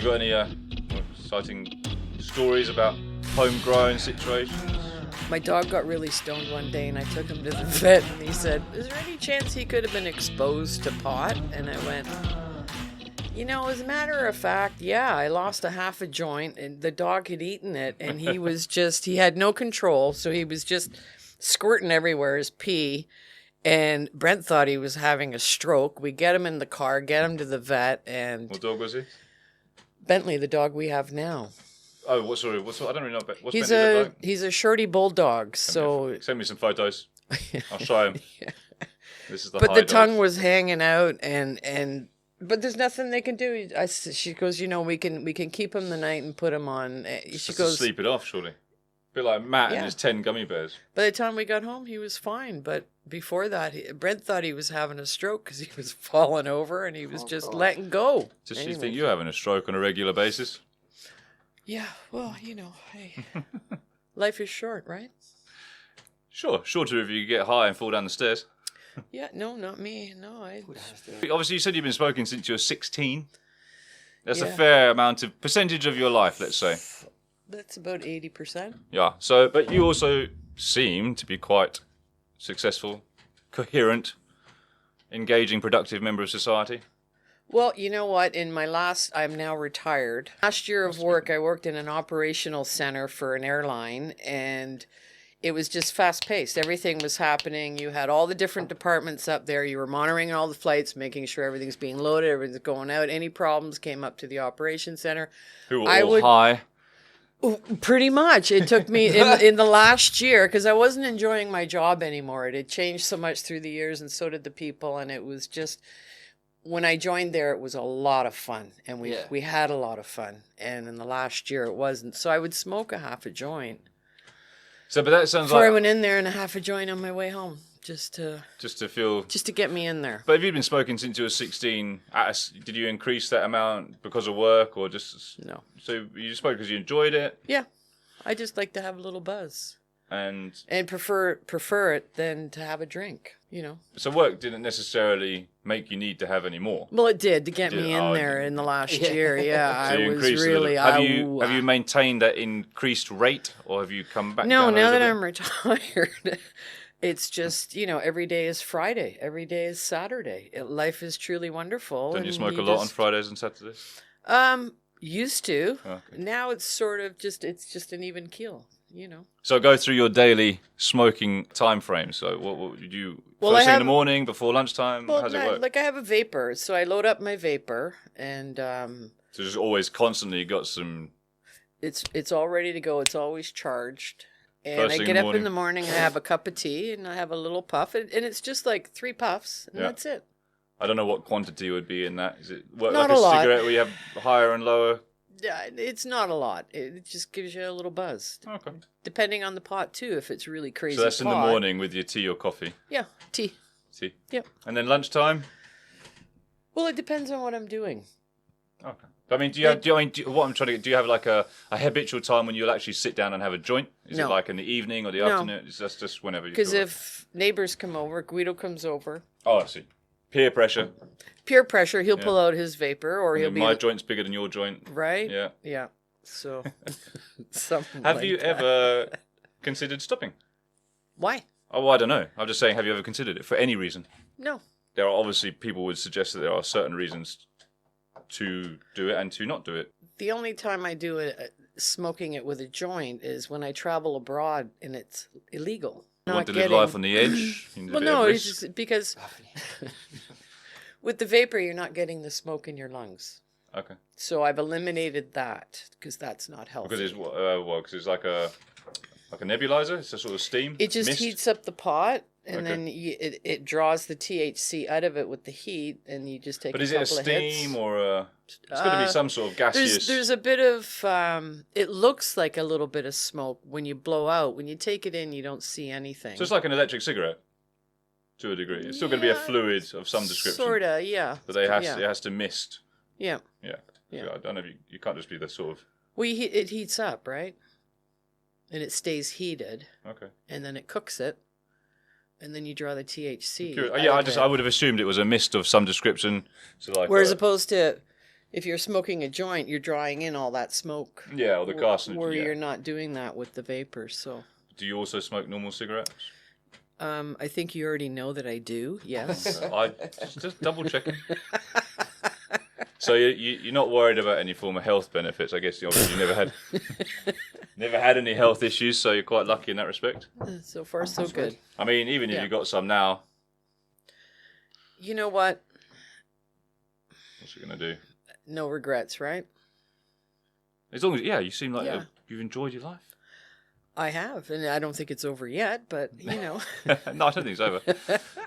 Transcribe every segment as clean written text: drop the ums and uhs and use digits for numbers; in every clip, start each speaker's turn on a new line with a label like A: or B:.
A: You got any exciting stories about homegrown situations?
B: My dog got really stoned one day and I took him to the vet and he said, is there any chance he could have been exposed to pot? And I went, as a matter of fact, yeah, I lost a half a joint and the dog had eaten it and he had no control. So he was just squirting everywhere his pee. And Brent thought he was having a stroke. We get him in the car, get him to the vet, and...
A: What dog was he?
B: Bentley, the dog we have now.
A: Oh, sorry. I don't really know. What's
B: He's
A: Bentley look like?
B: He's a shorty bulldog, so...
A: Send me some photos. I'll show him.
B: Yeah.
A: This is the
B: But
A: high
B: the tongue
A: dog.
B: was hanging out, but there's nothing they can do. She goes, we can keep him the night and put him on. She goes,
A: to sleep it off, surely. A bit like Matt and his 10 gummy bears.
B: By the time we got home, he was fine. But before that, Brent thought he was having a stroke because he was falling over and he was letting go.
A: Just you think you're having a stroke on a regular basis?
B: Yeah, well, hey, life is short, right?
A: Sure, shorter if you get high and fall down the stairs.
B: Yeah, no, not me. No,
A: Obviously, you said you've been smoking since you were 16. That's a fair amount of percentage of your life, let's say.
B: That's about 80%.
A: Yeah. So, but you also seem to be quite successful, coherent, engaging, productive member of society.
B: Well, you know what? I'm now retired. Last year of work, I worked in an operational center for an airline, and it was just fast-paced. Everything was happening. You had all the different departments up there. You were monitoring all the flights, making sure everything's being loaded, everything's going out. Any problems came up to the operations center.
A: Who were all high.
B: Pretty much. It took me in the last year because I wasn't enjoying my job anymore. It had changed so much through the years, and so did the people. And it was just, when I joined there, it was a lot of fun, and we had a lot of fun. And in the last year, it wasn't. So I would smoke a half a joint.
A: So, but that sounds
B: before
A: like
B: I went in there and a half a joint on my way home, just to get me in there.
A: But have you been smoking since you were 16? Did you increase that amount because of work or just
B: no?
A: So you smoked because you enjoyed it?
B: Yeah, I just like to have a little buzz
A: and
B: prefer it than to have a drink.
A: So work didn't necessarily make you need to have any more.
B: Well, it did to get me in there in the last year. Yeah,
A: so
B: I was really.
A: Have you maintained that increased rate, or have you come back?
B: No,
A: down
B: now that I'm retired, it's just every day is Friday, every day is Saturday. Life is truly wonderful.
A: Don't you smoke a lot on Fridays and Saturdays?
B: Used to.
A: Okay.
B: Now it's sort of just an even keel.
A: So go through your daily smoking time frame. So what would you first thing in the morning, before lunchtime?
B: Well,
A: how's it work?
B: Like I have a vapor, so I load up my vapor and
A: so just always constantly got some.
B: It's all ready to go. It's always charged. And
A: First
B: I
A: thing
B: get
A: in the
B: up in
A: morning.
B: the morning, I have a cup of tea and I have a little puff, and it's just like 3 puffs and that's it.
A: I don't know what quantity would be in that. Is it
B: Not
A: like
B: a
A: a
B: lot.
A: cigarette where you have higher and lower?
B: It's not a lot. It just gives you a little buzz.
A: Okay.
B: Depending on the pot too, if it's really crazy.
A: So that's
B: pot.
A: in the morning with your tea or coffee?
B: Yeah, tea.
A: Tea?
B: Yep.
A: And then lunchtime?
B: Well, it depends on what I'm doing.
A: Okay. I mean, do you have like a habitual time when you'll actually sit down and have a joint? Is it like in the evening or the afternoon? That's just whenever you
B: Because
A: feel
B: if neighbors come over, Guido comes over.
A: Oh, I see. Peer pressure.
B: Peer pressure, he'll pull out his vapor or he'll be...
A: My joint's bigger than your joint.
B: Right?
A: Yeah.
B: Yeah. So,
A: have you ever considered stopping?
B: Why?
A: Oh, well, I don't know. I'm just saying, have you ever considered it for any reason?
B: No.
A: There are obviously people would suggest that there are certain reasons to do it and to not do it.
B: The only time I do it, smoking it with a joint, is when I travel abroad and it's illegal.
A: You want to live life on the edge?
B: Well, no, it's just because with the vapor, you're not getting the smoke in your lungs.
A: Okay.
B: So I've eliminated that because that's not healthy.
A: Because it's like a nebulizer. It's a sort of steam.
B: It just
A: mist.
B: heats up the pot, and then it draws the THC out of it with the heat, and you just take.
A: But
B: is it a
A: steam or a? It's going to be some sort of gaseous.
B: There's a bit of. It looks like a little bit of smoke when you blow out. When you take it in, you don't see anything.
A: So it's like an electric cigarette, to a degree. It's still going to be a fluid of some description.
B: Sorta, yeah.
A: But it has to mist.
B: Yeah.
A: Yeah. So I don't know if you can't just be the sort of.
B: Well, it heats up, right? And it stays heated.
A: Okay.
B: And then it cooks it, and then you draw the THC.
A: I would have assumed it was a mist of some description. So like.
B: Whereas opposed to If you're smoking a joint, you're drawing in all that smoke.
A: Yeah, or the gas.
B: Where you're not doing that with the vapors. So.
A: Do you also smoke normal cigarettes?
B: I think you already know that I do. Yes.
A: I just double checking. So you're not worried about any form of health benefits? I guess obviously you never had any health issues, so you're quite lucky in that respect.
B: So far, so good.
A: I mean, even if you've got some now,
B: you know what?
A: What's it gonna do?
B: No regrets, right?
A: As long as you seem like you've enjoyed your life.
B: I have, and I don't think it's over yet, but, you know.
A: No, I don't think it's over.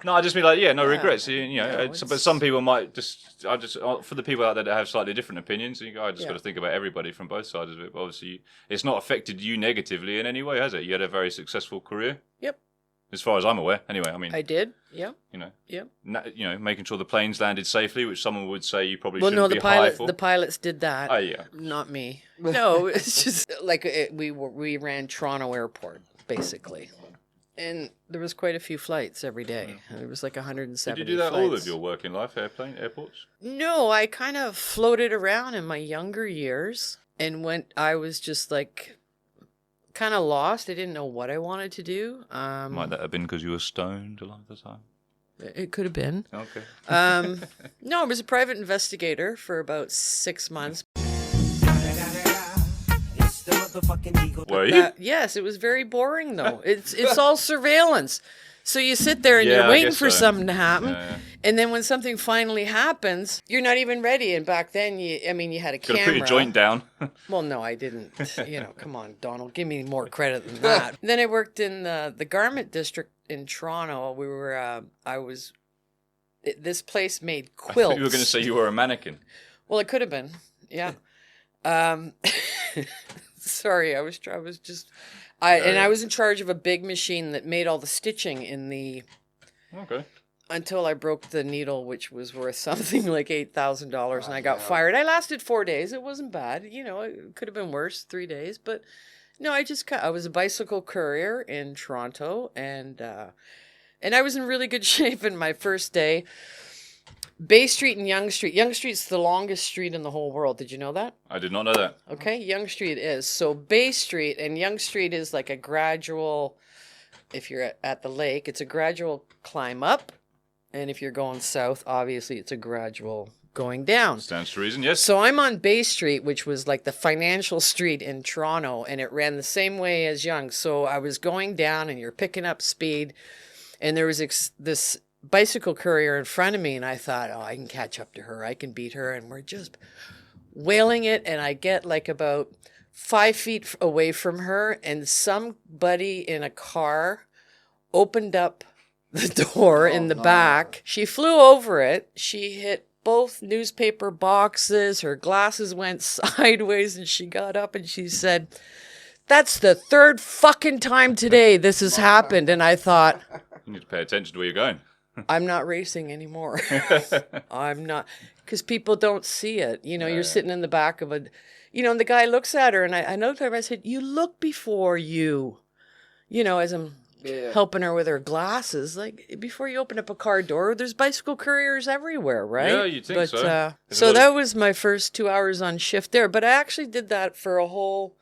A: No, I just mean like, no regrets. But some people might for the people out there that have slightly different opinions, I just got to think about everybody from both sides of it. But obviously, it's not affected you negatively in any way, has it? You had a very successful career.
B: Yep.
A: As far as I'm aware, anyway. I mean,
B: I did. Yeah.
A: Yep. Making sure the planes landed safely, which someone would say you probably shouldn't be high for.
B: The pilots did that.
A: Oh yeah.
B: Not me. No, it's just like we ran Toronto Airport basically, and there was quite a few flights every day. It was like 170.
A: Did you do that
B: flights.
A: all of your working life, airports?
B: No, I kind of floated around in my younger years, and I was just like. Kind of lost. I didn't know what I wanted to do.
A: Might that have been because you were stoned a lot of the time?
B: It could have been.
A: Okay.
B: No, I was a private investigator for about 6 months.
A: Were you?
B: Yes, it was very boring though. It's all surveillance. So you sit there and you're waiting for something to happen. Yeah. And then when something finally happens, you're not even ready. And back then, you had a camera.
A: Gotta put your joint down.
B: Well, no, I didn't. Come on, Donald. Give me more credit than that. Then I worked in the garment district in Toronto. This place made quilts.
A: I thought you were going to say you were a mannequin.
B: Well, it could have been. Yeah. Sorry, I was in charge of a big machine that made all the stitching in the.
A: Okay.
B: Until I broke the needle, which was worth something like $8,000, and I got fired. I lasted 4 days. It wasn't bad. It could have been worse, 3 days. But no, I was a bicycle courier in Toronto, and I was in really good shape in my first day. Bay Street and Yonge Street. Yonge Street's the longest street in the whole world. Did you know that?
A: I did not know that.
B: Okay, Yonge Street is. So Bay Street and Yonge Street is like a gradual, if you're at the lake, it's a gradual climb up. And if you're going south, obviously it's a gradual going down.
A: Stands to reason, yes.
B: So I'm on Bay Street, which was like the financial street in Toronto, and it ran the same way as Yonge. So I was going down and you're picking up speed, and there was this bicycle courier in front of me, and I thought, I can catch up to her. I can beat her. And we're just wailing it, and I get like about 5 feet away from her, and somebody in a car opened up the door in the back. She flew over it. She hit both newspaper boxes. Her glasses went sideways, and she got up and she said, "That's the third fucking time today this has happened." And I thought,
A: you need to pay attention to where you're going.
B: I'm not racing anymore. I'm not, because people don't see it. You're sitting in the back of a, and the guy looks at her, and I looked at her, I said, "You look before you," as I'm helping her with her glasses. Like, before you open up a car door, there's bicycle couriers everywhere, right?
A: Yeah, you'd think so.
B: So that was my first 2 hours on shift there. But I actually did that for a whole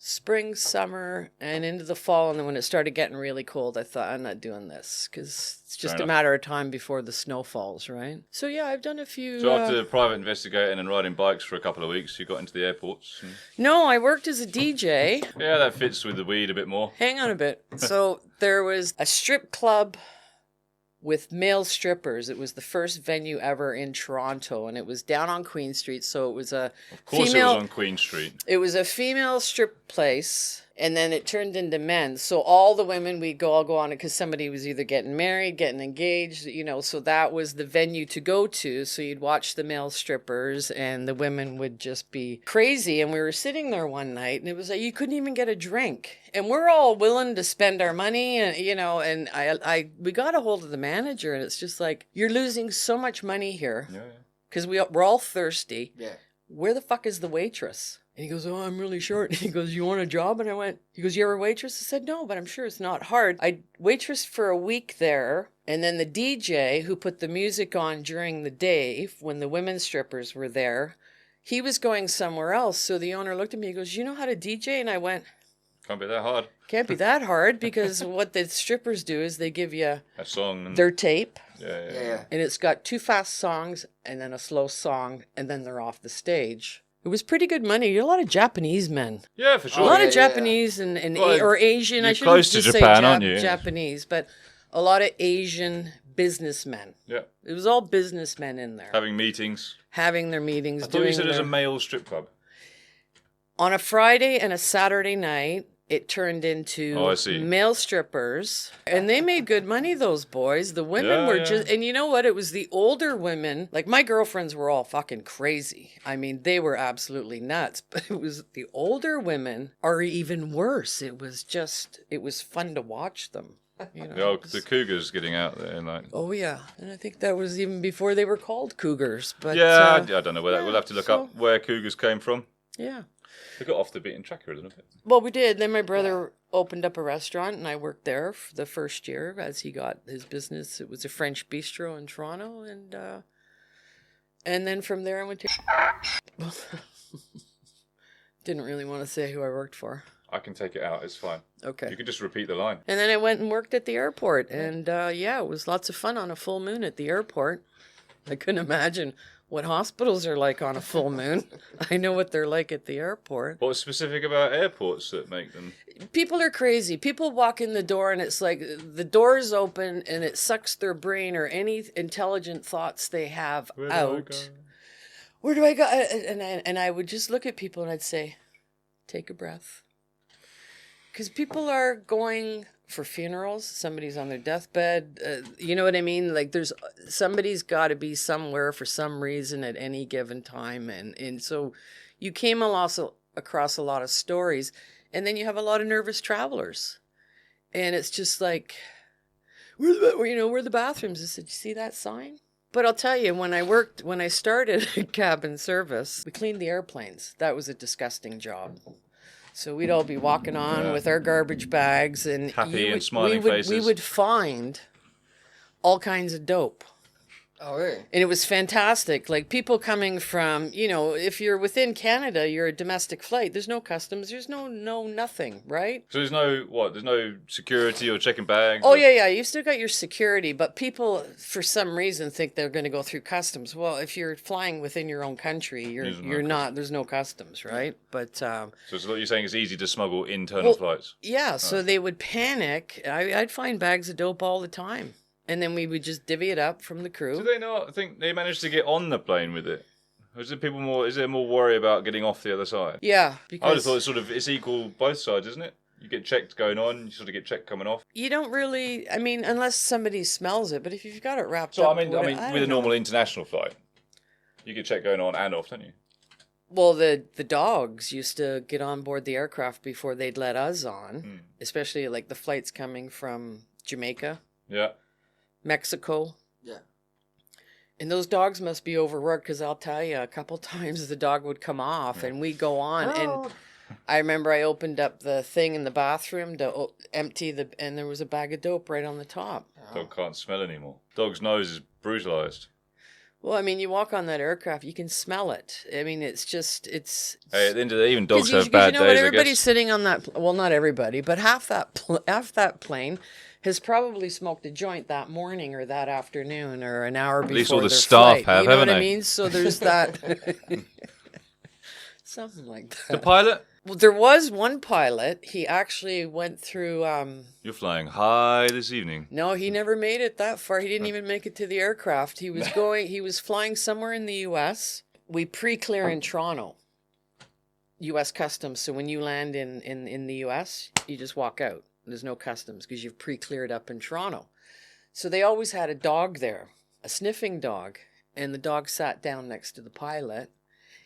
B: spring, summer, and into the fall. And then when it started getting really cold, I thought, I'm not doing this, because it's just a matter of time before the snow falls, right? So yeah, I've done a few.
A: So after private investigating and riding bikes for a couple of weeks, you got into the airports?
B: No, I worked as a DJ.
A: Yeah, that fits with the weed a bit more.
B: Hang on a bit. So there was a strip club with male strippers. It was the first venue ever in Toronto, and it was down on Queen Street. So it was a
A: Of course
B: female,
A: it was on Queen Street.
B: It was a female strip place, and then it turned into men's. So all the women, we'd all go on it because somebody was either getting married, getting engaged, so that was the venue to go to. So you'd watch the male strippers, and the women would just be crazy. And we were sitting there one night, and it was like you couldn't even get a drink. And we're all willing to spend our money, and and we got a hold of the manager, and it's just like, you're losing so much money here because we're all thirsty. Yeah. Where the fuck is the waitress? And he goes, "Oh, I'm really short." And he goes, "You want a job?" And I went, he goes, "You ever waitress?" I said, "No, but I'm sure it's not hard." I waitressed for a week there. And then the DJ who put the music on during the day when the women strippers were there, he was going somewhere else. So the owner looked at me, he goes, you know how to DJ? And I went,
A: Can't be that hard.
B: can't be that hard, because what the strippers do is they give you
A: A song. And...
B: their tape.
A: Yeah.
B: And it's got 2 fast songs and then a slow song, and then they're off the stage. It was pretty good money. You had a lot of Japanese men.
A: Yeah, for sure.
B: A lot of Japanese and
A: Well,
B: or Asian. I
A: you're
B: shouldn't
A: close to
B: just
A: Japan,
B: say
A: aren't you?
B: Japanese, but a lot of Asian businessmen.
A: Yeah.
B: It was all businessmen in there.
A: Having meetings.
B: Having their meetings.
A: I thought you said it was a male strip club.
B: On a Friday and a Saturday night, it turned into male strippers. And they made good money, those boys. The women were just... And you know what? It was the older women. Like, my girlfriends were all fucking crazy. I mean, they were absolutely nuts. But it was the older women are even worse. It was fun to watch them. You know,
A: the cougars getting out there. And like...
B: Oh, yeah. And I think that was even before they were called cougars. But
A: I don't know where that... We'll have to look up where cougars came from.
B: Yeah.
A: They got off the beaten track a little bit.
B: Well, we did. Then my brother opened up a restaurant, and I worked there for the first year as he got his business. It was a French bistro in Toronto, and then from there I went to... Didn't really want to say who I worked for.
A: I can take it out. It's fine.
B: Okay.
A: You can just repeat the line.
B: And then I went and worked at the airport, and it was lots of fun on a full moon at the airport. I couldn't imagine what hospitals are like on a full moon. I know what they're like at the airport.
A: What's specific about airports that make them...
B: People are crazy. People walk in the door and it's like the door is open and it sucks their brain or any intelligent thoughts they have out. Where do I go? And I would just look at people and I'd say, take a breath. Because people are going for funerals. Somebody's on their deathbed. You know what I mean? Like somebody's got to be somewhere for some reason at any given time. And so you came across a lot of stories. And then you have a lot of nervous travelers. And it's just like, where are the bathrooms? I said, you see that sign? But I'll tell you, when I started cabin service, we cleaned the airplanes. That was a disgusting job. So we'd all be walking on with our garbage bags, and
A: happy and smiling faces.
B: We would find all kinds of dope.
C: Oh, really?
B: And it was fantastic. Like people coming from, if you're within Canada, you're a domestic flight. There's no customs. There's no nothing, right?
A: So there's no security or checking bags?
B: Oh, yeah. You still got your security, but people, for some reason, think they're going to go through customs. Well, if you're flying within your own country, you're not. There's no customs, right? But
A: so what you're saying is easy to smuggle internal flights?
B: Yeah. So they would panic. I'd find bags of dope all the time. And then we would just divvy it up from the crew.
A: Do they not think they managed to get on the plane with it? Or is there more worry about getting off the other side?
B: Yeah, because
A: I would have thought it's equal both sides, isn't it? You get checked going on, you sort of get checked coming off.
B: You don't really, unless somebody smells it, but if you've got it wrapped
A: up...
B: So,
A: with a normal international flight, you get checked going on and off, don't you?
B: Well, the dogs used to get on board the aircraft before they'd let us on, especially like the flights coming from Jamaica.
A: Yeah.
B: Mexico.
C: Yeah.
B: And those dogs must be overworked, because I'll tell you, a couple times the dog would come off and we'd go on.
C: Oh.
B: And I remember I opened up the thing in the bathroom to empty and there was a bag of dope right on the top.
A: Dog can't smell anymore. Dog's nose is brutalized.
B: Well, you walk on that aircraft, you can smell it. It's
A: Hey, at the end of the day, even dogs have bad days,
B: everybody's sitting on that... Well, not everybody, but half that plane has probably smoked a joint that morning or that afternoon or an hour before.
A: At least all the
B: their
A: staff
B: flight.
A: have,
B: you know
A: haven't
B: what
A: they?
B: I mean? So there's that. Something like that.
A: The pilot?
B: Well, there was one pilot. He actually went through...
A: You're flying high this evening.
B: No, he never made it that far. He didn't even make it to the aircraft. He was flying somewhere in the U.S. We pre-clear in Toronto. U.S. Customs. So when you land in the U.S., you just walk out. There's no customs because you've pre-cleared up in Toronto. So they always had a dog there, a sniffing dog, and the dog sat down next to the pilot.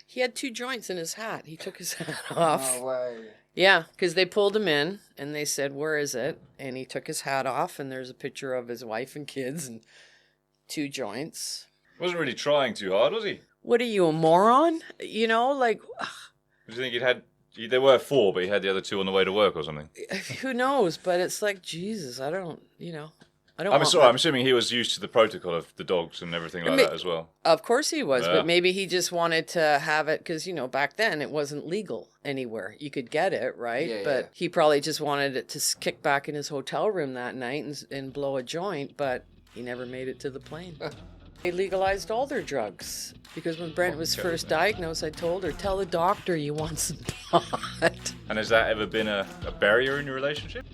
B: He had 2 joints in his hat. He took his hat off.
C: No way.
B: Yeah, because they pulled him in and they said, "Where is it?" And he took his hat off, and there's a picture of his wife and kids and 2 joints.
A: Wasn't really trying too hard, was he?
B: What are you, a moron?
A: Do you think there were 4, but he had the other 2 on the way to work or something?
B: Who knows? But it's like, Jesus, I don't, I don't
A: I'm
B: want
A: sorry,
B: my-
A: I'm assuming he was used to the protocol of the dogs and everything like that as well.
B: Of course he was,
A: Yeah.
B: but maybe he just wanted to have it because, back then it wasn't legal anywhere. You could get it, right?
C: Yeah,
B: but
C: yeah.
B: he probably just wanted it to kick back in his hotel room that night and blow a joint, but he never made it to the plane. They legalized all their drugs because when Brent was first diagnosed, I told her, tell the doctor you want some pot.
A: And has that ever been a barrier in your relationship?